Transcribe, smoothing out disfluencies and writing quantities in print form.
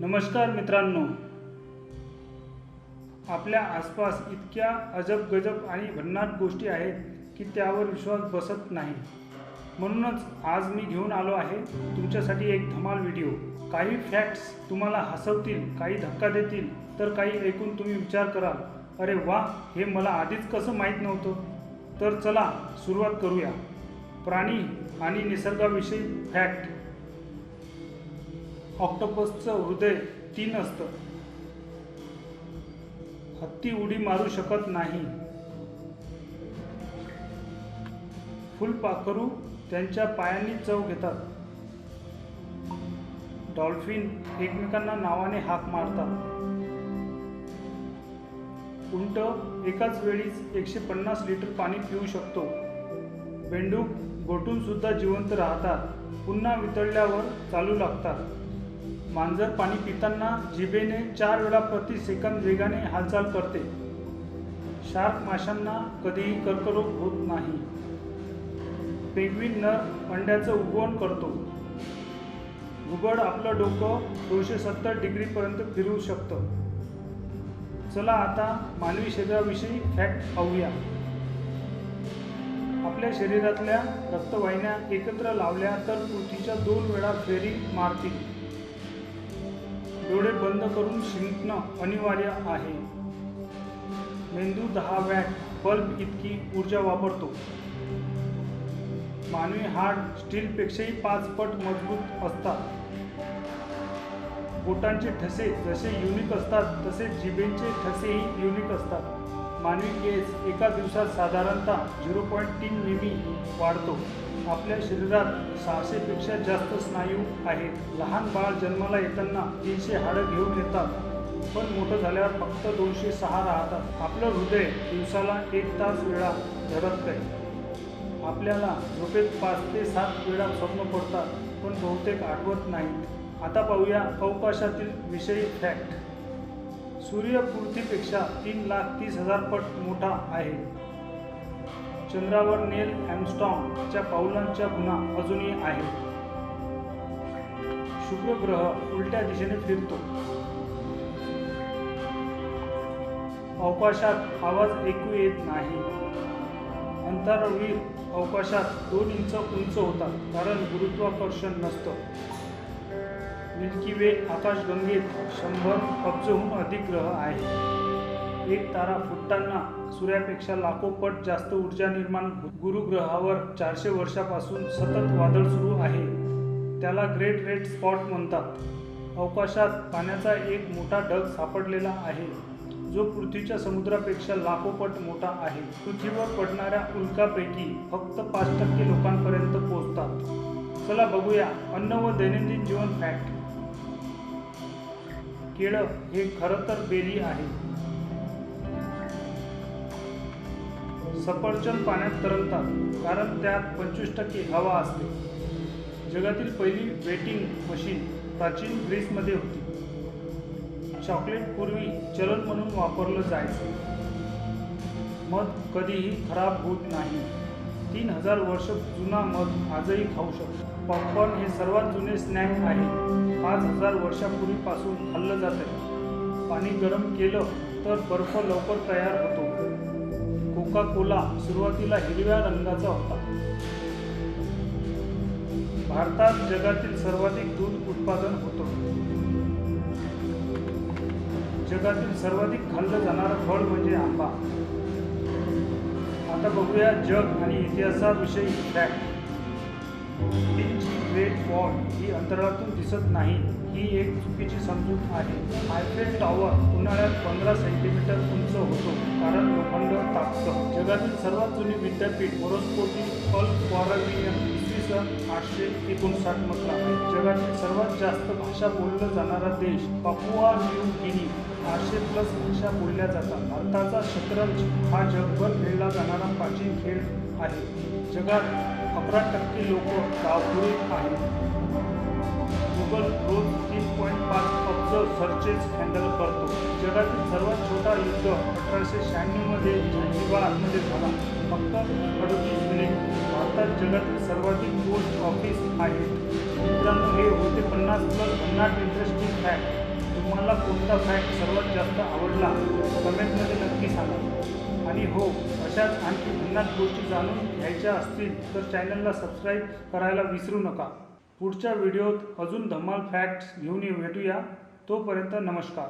नमस्कार मित्रांनो, आपल्या आसपास इतक्या अजब गजब आणि भन्नाट गोष्टी आहेत की त्यावर विश्वास बसत नाही। म्हणूनच आज मी घेऊन आलो आहे तुमच्यासाठी एक धमाल व्हिडिओ। काही फॅक्ट्स तुम्हाला हसवतील, काही धक्का देतील, तर काही ऐकून तुम्ही विचार कराल, अरे वा, हे मला आधीच कसं माहीत नव्हतं। तर चला सुरुवात करूया। प्राणी आणि निसर्गाविषयी फॅक्ट। ऑक्टोपसचं हृदय 3 असतं। हत्ती उडी मारू शकत नाही। फुलपाखरू त्यांच्या पायांनी चव घेतात। डॉल्फिन एकमेकांना नावाने हाक मारतात। उंट एकाच वेळी 150 लिटर पाणी पिऊ शकतो। बेंडूक गोठून सुद्धा जिवंत राहतात, पुन्हा वितळल्यावर चालू लागतात। मांजर पाणी पिताना जिभेने 4 वेळा प्रति सेकंद वेगाने हालचाल करते। शार्क माशांना कधीही कर्करोग होत नाही। पेंग्विन नर अंड्याचं उगवण करतो। घुबड आपलं डोकं 270 डिग्रीपर्यंत फिरवू शकतं। चला आता मानवी शरीराविषयी फॅक्ट पाहूया। आपल्या शरीरातल्या रक्तवाहिन्या एकत्र लावल्या तर पृथ्वीच्या 2 वेळा फेरी मारतील। डोळे बंद करून शिंकणं अनिवार्य आहे। मेंदू 10 वॅट बल्ब इतकी ऊर्जा वापरतो। मानवी हाड स्टीलपेक्षाही 5 पट मजबूत असतात। बोटांचे ठसे जसे युनिक असतात तसे जिभेचे ठसेही युनिक असतात। मानवी केस एका दिवसात साधारणतः 0.3 मिमी वाढतो। आपल्या शरीरात 600 पेक्षा जास्त स्नायू आहेत। लहान बाळ जन्माला येताना 300 हाडं घेऊन येतात, पण मोठं झाल्यावर फक्त 206 राहतात। आपलं हृदय दिवसाला 1 तास वेळा धडकतंय। आपल्याला झोपेत 5 ते 7 वेळा स्वप्न पडतात, पण बहुतेक आठवत नाहीत। आता पाहूया अवकाशातील विषयी फॅक्ट। सूर्य पृथ्वीपेक्षा 3,30,000 पट मोठा आहे। चंद्रावर नील आर्मस्ट्रॉंगच्या पावलांच्या खुणा अजूनही आहेत। शुक्र ग्रह उलट्या दिशेने फिरतो। अवकाशात आवाज ऐकू येत नाही। अंतराळवीर अवकाशात 2 इंच उंच होतात, कारण गुरुत्वाकर्षण नसतं। मिल्की वे आकाशगंगेत 100 अब्जहून अधिक ग्रह आहेत। एक तारा फुटताना सूर्यापेक्षा लाखो पट जास्त ऊर्जा निर्माण होते। गुरु ग्रहावर 400 वर्षापासून सतत वादळ सुरू आहे, त्याला ग्रेट रेड स्पॉट म्हणतात। अवकाशात पाण्याचा एक मोठा ढग सापडलेला आहे, जो पृथ्वीच्या समुद्रापेक्षा लाखो पट मोठा आहे। पृथ्वीवर पडणाऱ्या उल्कापैकी फक्त 5% लोकांपर्यंत पोहोचतात। चला बघूया अन्न व दैनंदिन जीवन फॅक्ट। केळं हे खरं तर बेरी आहे। सफरचंद पाण्यात तरंगतात, कारण त्यात 25% हवा असते। जगातील पहिली वेटिंग मशीन प्राचीन ग्रीसमध्ये होती। चॉकलेट पूर्वी चलन म्हणून वापरलं जायचं। मध कधीही खराब होत नाही। 3000 वर्ष जुना मध आजही खाऊ शकतो। पॉपकॉर्न हे सर्वात जुने स्नॅक आहे। 5000 वर्षापूर्वीपासून खाल्लं जातं। पाणी गरम केलं तर बर्फ लवकर तयार होतो। कोका कोला सुरुवातीला हिरव्या रंगाचा होता। भारतात जगातील सर्वाधिक दूध उत्पादन होतं। जगातील सर्वाधिक खाल्लं जाणारं फळ म्हणजे आंबा। आता बघूया जग आणि इतिहासाविषयी फॅक्ट। चीनची ग्रेट वॉल ही अंतराळातून दिसत नाही, ही एक चुकीची समजूत आहे। आयफेल टॉवर उन्हाळ्यात 15 सेंटीमीटर उंच होतो, कारण लोखंड तापतं। जगातील सर्वात जुनी विद्यापीठ मोरोस्कोतील अल क्वारावियन इसवी सन 859 मधला आहे। जगातील सर्वात जास्त भाषा बोलला जाणारा देश पापुआ न्यू गिनी। 800+ भाषा बोलल्या जातात। भारताचा शतरंज हा जगभर खेळला जाणारा प्राचीन खेळ आहे। जगात 11% लोक गावखोरी आहेत। गुगल रोज 3.5 अब्ज सर्चेस हँडल करतो। जगातील सर्वात छोटा युद्ध 1896 मध्ये झांझिबारमध्ये झाला, फक्त 38 मिनिट। भारतात जगातील सर्वाधिक पोस्ट ऑफिस आहेत। मित्रांनो, हे होते 50+ भन्नाट इंटरेस्टिंग फॅक्ट। तुम्हाला कोणता फॅक्ट सर्वात जास्त आवडला कमेंटमध्ये नक्की सांगा. आणि हो, अशाच आणखी भन्नाट गोष्टी जाणून घ्यायच्या असतील तर चॅनलला सबस्क्राईब करायला विसरू नका. पुढच्या व्हिडिओत अजून धमाल फॅक्ट्स घेऊन भेटूया. तोपर्यंत नमस्कार.